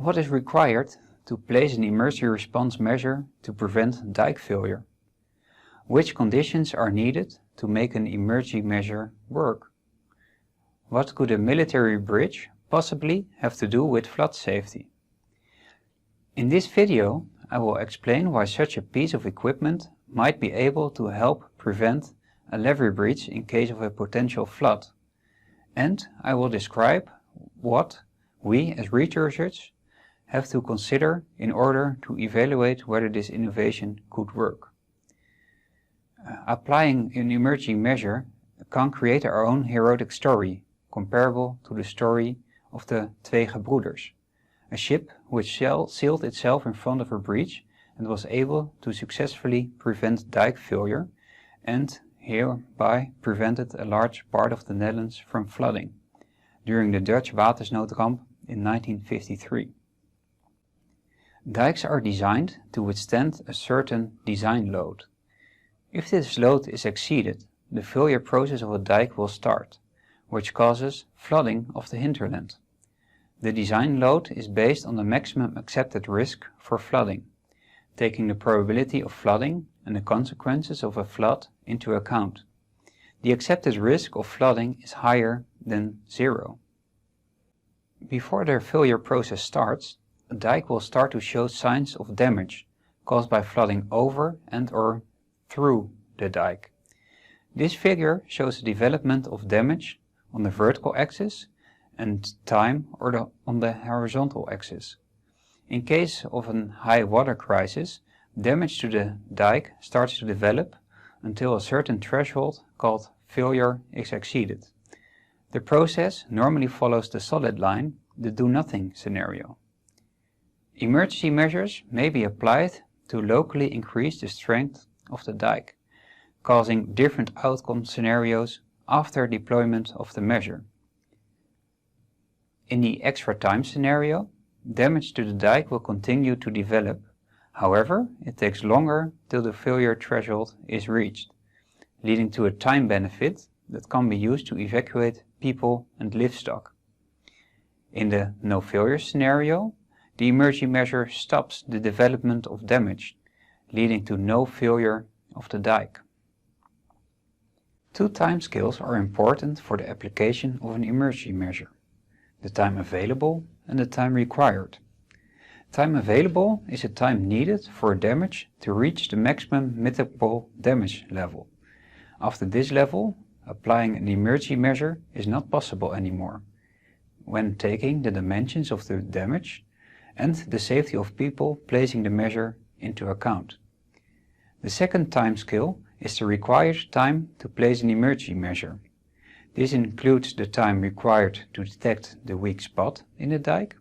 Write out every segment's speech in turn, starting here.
What is required to place an emergency response measure to prevent dike failure? Which conditions are needed to make an emergency measure work? What could a military bridge possibly have to do with flood safety? In this video, I will explain why such a piece of equipment might be able to help prevent a levee breach in case of a potential flood. And I will describe what we as researchers have to consider in order to evaluate whether this innovation could work. Applying an emergency measure can create our own heroic story, comparable to the story of the Twee Gebroeders, a ship which sailed itself in front of a breach and was able to successfully prevent dike failure and hereby prevented a large part of the Netherlands from flooding during the Dutch watersnoodramp in 1953. Dikes are designed to withstand a certain design load. If this load is exceeded, the failure process of a dike will start, which causes flooding of the hinterland. The design load is based on the maximum accepted risk for flooding, taking the probability of flooding and the consequences of a flood into account. The accepted risk of flooding is higher than 0. Before the failure process starts, a dike will start to show signs of damage caused by flooding over and/or through the dike. This figure shows the development of damage on the vertical axis and time on the horizontal axis. In case of a high water crisis, damage to the dike starts to develop until a certain threshold called failure is exceeded. The process normally follows the solid line, the do-nothing scenario. Emergency measures may be applied to locally increase the strength of the dike, causing different outcome scenarios after deployment of the measure. In the extra time scenario, damage to the dike will continue to develop. However, it takes longer till the failure threshold is reached, leading to a time benefit that can be used to evacuate people and livestock. In the no failure scenario, the emergency measure stops the development of damage, leading to no failure of the dike. Two timescales are important for the application of an emergency measure: the time available and the time required. Time available is the time needed for damage to reach the maximum mitigable damage level. After this level, applying an emergency measure is not possible anymore, when taking the dimensions of the damage and the safety of people placing the measure into account. The second timescale is the required time to place an emergency measure. This includes the time required to detect the weak spot in the dike,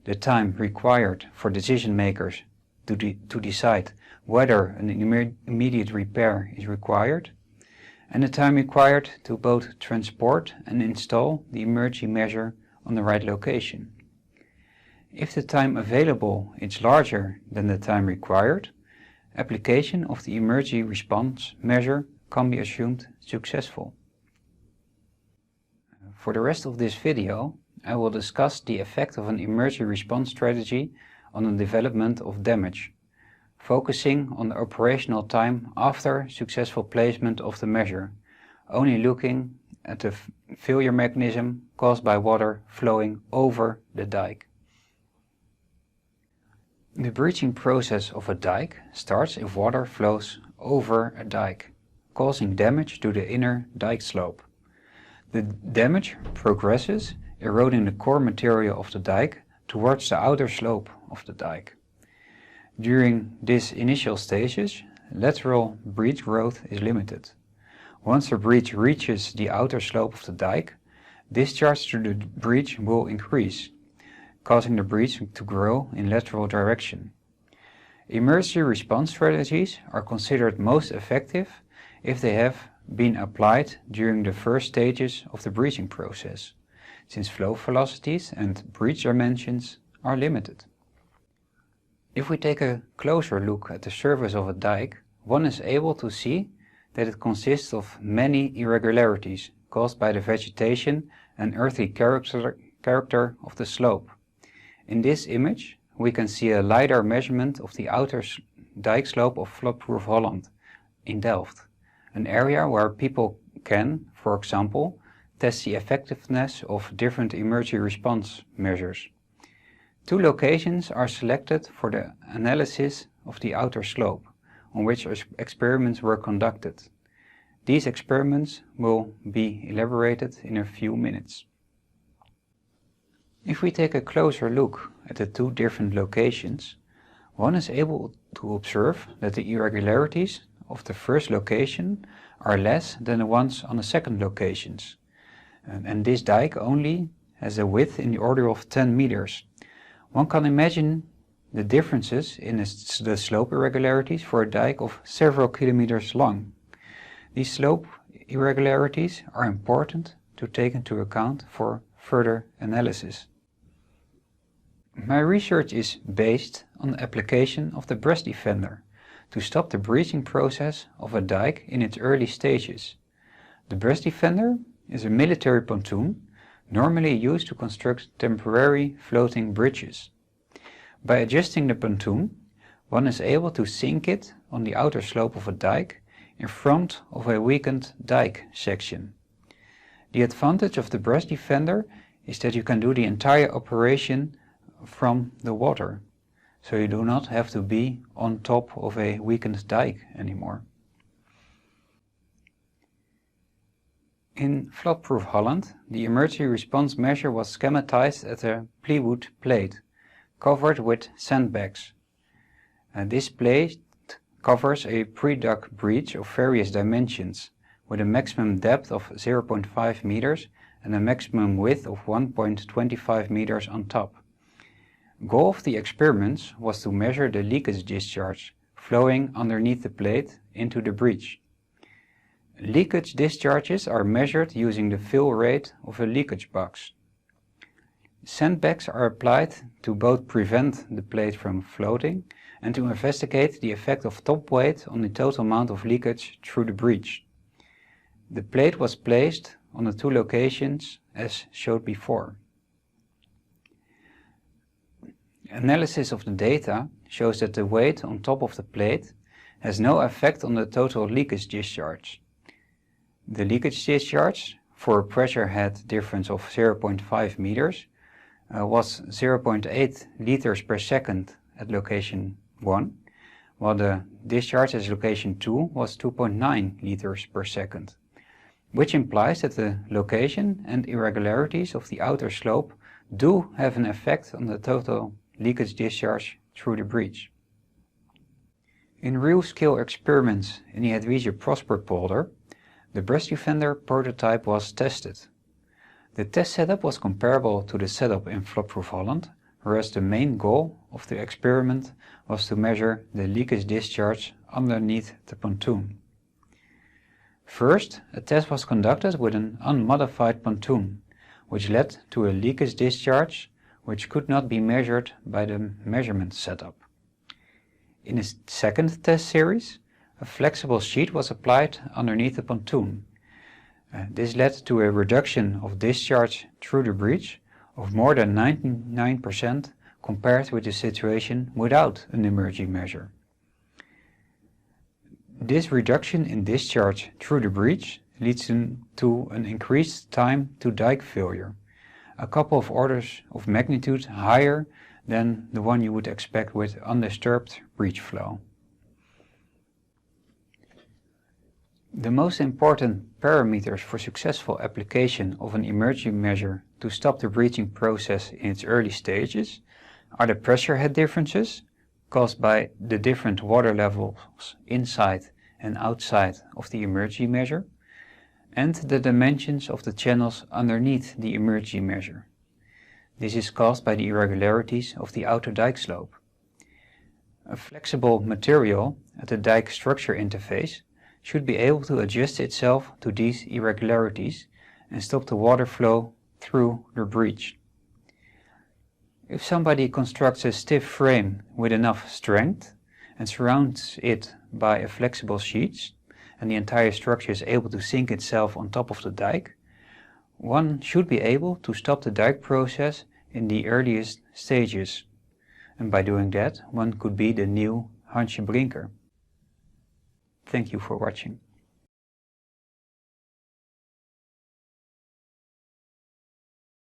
the time required for decision makers to decide whether an immediate repair is required, and the time required to both transport and install the emergency measure on the right location. If the time available is larger than the time required, application of the emergency response measure can be assumed successful. For the rest of this video, I will discuss the effect of an emergency response strategy on the development of damage, focusing on the operational time after successful placement of the measure, only looking at the failure mechanism caused by water flowing over the dike. The breaching process of a dike starts if water flows over a dike, causing damage to the inner dike slope. The damage progresses, eroding the core material of the dike towards the outer slope of the dike. During these initial stages, lateral breach growth is limited. Once the breach reaches the outer slope of the dike, discharge through the breach will increase, causing the breach to grow in lateral direction. Emergency response strategies are considered most effective if they have been applied during the first stages of the breaching process, since flow velocities and breach dimensions are limited. If we take a closer look at the surface of a dike, one is able to see that it consists of many irregularities caused by the vegetation and earthy character of the slope. In this image we can see a LiDAR measurement of the outer dike slope of Proof Holland in Delft, an area where people can, for example, test the effectiveness of different emergency response measures. 2 locations are selected for the analysis of the outer slope, on which experiments were conducted. These experiments will be elaborated in a few minutes. If we take a closer look at the 2 different locations, one is able to observe that the irregularities of the first location are less than the ones on the second locations. And this dike only has a width in the order of 10 meters. One can imagine the differences in the slope irregularities for a dike of several kilometers long. These slope irregularities are important to take into account for further analysis. My research is based on the application of the BresDefender to stop the breaching process of a dike in its early stages. The BresDefender is a military pontoon normally used to construct temporary floating bridges. By adjusting the pontoon, one is able to sink it on the outer slope of a dike in front of a weakened dike section. The advantage of the BresDefender is that you can do the entire operation from the water, so you do not have to be on top of a weakened dike anymore. In Proof Holland, the emergency response measure was schematized at a plywood plate covered with sandbags. This plate covers a pre-dug breach of various dimensions, with a maximum depth of 0.5 meters and a maximum width of 1.25 meters on top. The goal of the experiments was to measure the leakage discharge flowing underneath the plate into the breach. Leakage discharges are measured using the fill rate of a leakage box. Sandbags are applied to both prevent the plate from floating and to investigate the effect of top weight on the total amount of leakage through the breach. The plate was placed on the 2 locations as showed before. Analysis of the data shows that the weight on top of the plate has no effect on the total leakage discharge. The leakage discharge for a pressure head difference of 0.5 meters was 0.8 liters per second at location 1, while the discharge at location 2 was 2.9 liters per second, which implies that the location and irregularities of the outer slope do have an effect on the total leakage discharge through the breach. In real-scale experiments in the Hedwige Prosperpolder, the BresDefender prototype was tested. The test setup was comparable to the setup in Proof Holland, whereas the main goal of the experiment was to measure the leakage discharge underneath the pontoon. First, a test was conducted with an unmodified pontoon, which led to a leakage discharge which could not be measured by the measurement setup. In a second test series, a flexible sheet was applied underneath the pontoon. This led to a reduction of discharge through the breach of more than 99% compared with the situation without an emergency measure. This reduction in discharge through the breach leads to an increased time to dike failure, a couple of orders of magnitude higher than the one you would expect with undisturbed breach flow. The most important parameters for successful application of an emergency measure to stop the breaching process in its early stages are the pressure head differences caused by the different water levels inside and outside of the emergency measure, and the dimensions of the channels underneath the emergency measure. This is caused by the irregularities of the outer dike slope. A flexible material at the dike structure interface should be able to adjust itself to these irregularities and stop the water flow through the breach. If somebody constructs a stiff frame with enough strength and surrounds it by a flexible sheet, and the entire structure is able to sink itself on top of the dike, one should be able to stop the dike process in the earliest stages, and by doing that one could be the new Hansje Brinker. Thank you for watching.